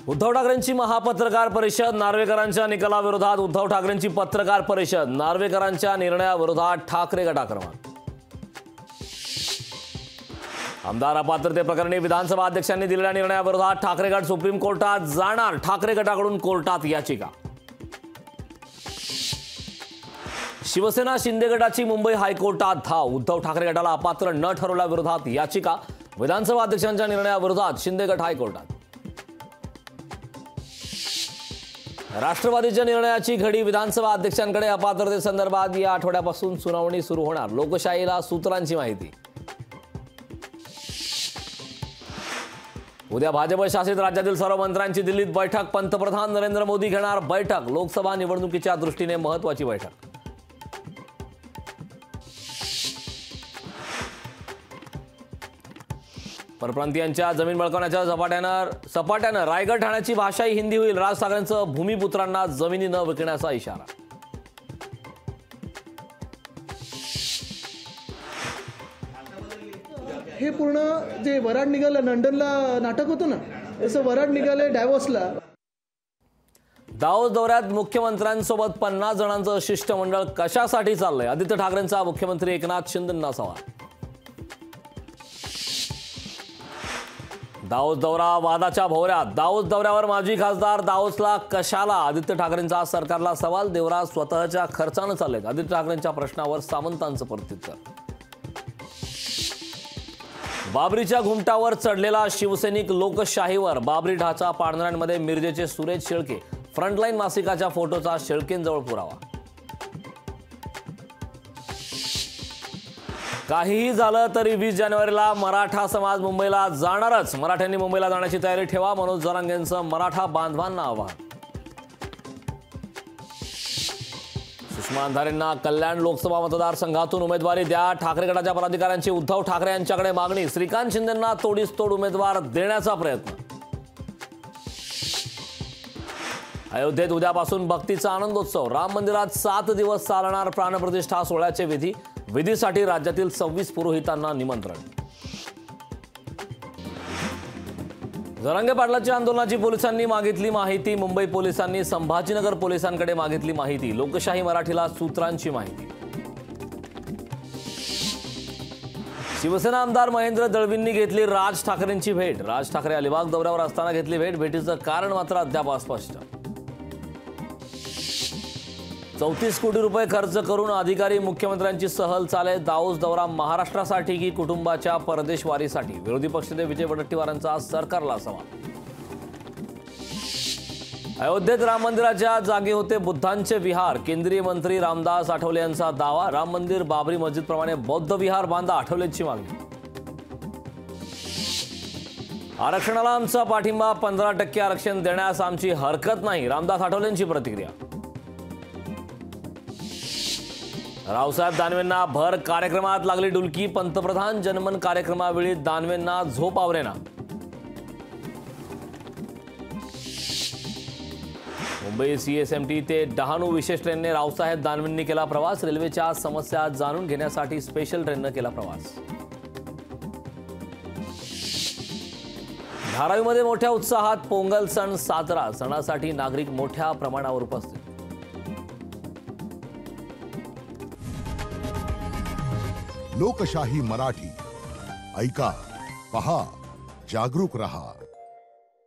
उद्धव ठाकरेंची महापत्रकार परिषद, नार्वेकरांच्या निकालाविरोधात उद्धव ठाकरेंची पत्रकार परिषद, नार्वेकरांच्या निर्णयाविरोधात ठाकरे गटाक्रमांक। आमदार अपात्रते प्रकरणी विधानसभा अध्यक्षांनी दिलेल्या निर्णयाविरोधात ठाकरे गट सुप्रीम कोर्टात जाणार, ठाकरे गटाकडून कोर्टात याचिका। शिवसेना शिंदे गटाची मुंबई हायकोर्टात धाव, उद्धव ठाकरे गटाला अपात्र न ठरवल्याविरोधात याचिका, विधानसभा अध्यक्षांच्या निर्णयाविरोधात शिंदे गट हायकोर्टात। राष्ट्रवादीच्या निर्णयाची घडी विधानसभा अध्यक्षांकडे, अपात्रतेसंदर्भात या आठवड्यापासून सुनावणी सुरू होणार, लोकशाहीला सूत्रांची माहिती। उद्या भाजप शासित राज्यातील सर्व मंत्र्यांची दिल्लीत बैठक, पंतप्रधान नरेंद्र मोदी घेणार बैठक, लोकसभा निवडणुकीच्या दृष्टीने महत्त्वाची बैठक। परप्रांतीयांच्या जमीन बळकावण्याच्या सपाट्यानं रायगड ठाण्याची भाषाही हिंदी होईल, राज ठाकरेंचं भूमिपुत्रांना जमिनी न विकण्याचा इशारा। हे पूर्ण जे वराड निघालं लंडनला नाटक होतं ना, तसं वराड निघाले डायव्हर्सला। दावोस दौऱ्यात मुख्यमंत्र्यांसोबत 50 जणांचं शिष्टमंडळ कशासाठी चाललंय? आदित्य ठाकरेंचा मुख्यमंत्री एकनाथ शिंदेंना सवाल। दावोस दौरा वादाच्या भोवऱ्यात, दावोस दौऱ्यावर माजी खासदार दावोसला कशाला? आदित्य ठाकरेंचा सरकारला सवाल, देवराज स्वतःच्या खर्चानं चाललेत, आदित्य ठाकरेंच्या प्रश्नावर सामंतांचं प्रत्युत्तर। बाबरीच्या घुमटावर चढलेला शिवसैनिक लोकशाहीवर, बाबरी ढाचा पाडणाऱ्यांमध्ये मिरजेचे सुरेश शेळके, फ्रंटलाईन मासिकाच्या फोटोचा शेळकेंजवळ पुरावा। काहीही झालं तरी 20 जानेवारीला मराठा समाज मुंबईला जाणारच, मराठ्यांनी मुंबईला जाण्याची तयारी ठेवा, मनोज जरांगेंचं मराठा बांधवांना आवाहन। सुषमा अंधारेंना कल्याण लोकसभा मतदारसंघातून उमेदवारी द्या, ठाकरे गटाच्या पदाधिकाऱ्यांची उद्धव ठाकरे यांच्याकडे मागणी, श्रीकांत शिंदेंना तोडीस तोड उमेदवार देण्याचा प्रयत्न। अयोध्येत उद्यापासून भक्तीचा आनंदोत्सव, राम मंदिरात 7 दिवस चालणार प्राणप्रतिष्ठा सोहळ्याचे विधीसाठी राज्यातील 26 पुरोहितांना निमंत्रण। जरांगे पाटलांच्या आंदोलनाची पोलिसांनी मागितली माहिती, मुंबई पोलिसांनी संभाजीनगर पोलिसांकडे मागितली माहिती, लोकशाही मराठीला सूत्रांची माहिती। शिवसेना आमदार महेंद्र दळवींनी घेतली राज ठाकरेंची भेट, राज ठाकरे अलिबाग दौऱ्यावर असताना घेतली भेट, भेटीचं कारण मात्र अद्याप अस्पष्ट। 34 कोटी रुपये खर्च करून अधिकारी मुख्यमंत्र्यांची सहल चाले, दावोस दौरा महाराष्ट्रासाठी की कुटुंबाच्या परदेशवारीसाठी? विरोधी पक्षनेते विजय वडेट्टीवारांचा सरकारला सवाल। अयोध्येत राम मंदिराच्या जागी होते बुद्धांचे विहार, केंद्रीय मंत्री रामदास आठवले यांचा दावा, राम मंदिर बाबरी मस्जिदप्रमाणे बौद्ध विहार बांधा, आठवलेंची मागणी। आरक्षणाला आमचा पाठिंबा, 15% आरक्षण देण्यास आमची हरकत नाही, रामदास आठवलेंची प्रतिक्रिया। रावसाहेब दानवेंना भर कार्यक्रमात लागली डुलकी, पंतप्रधान जनमन कार्यक्रमावेळी दानवेंना झोप आवरेना। मुंबई CSMT ते डहाणू विशेष ट्रेनने रावसाहेब दानवेंनी केला प्रवास, रेल्वेच्या समस्या जाणून घेण्यासाठी स्पेशल ट्रेनने केला प्रवास। धारावीमध्ये मोठ्या उत्साहात पोंगल सण साजरा, सणासाठी नागरिक मोठ्या प्रमाणावर उपस्थित। लोकशाही मराठी ऐका, पहा, जागरूक रहा।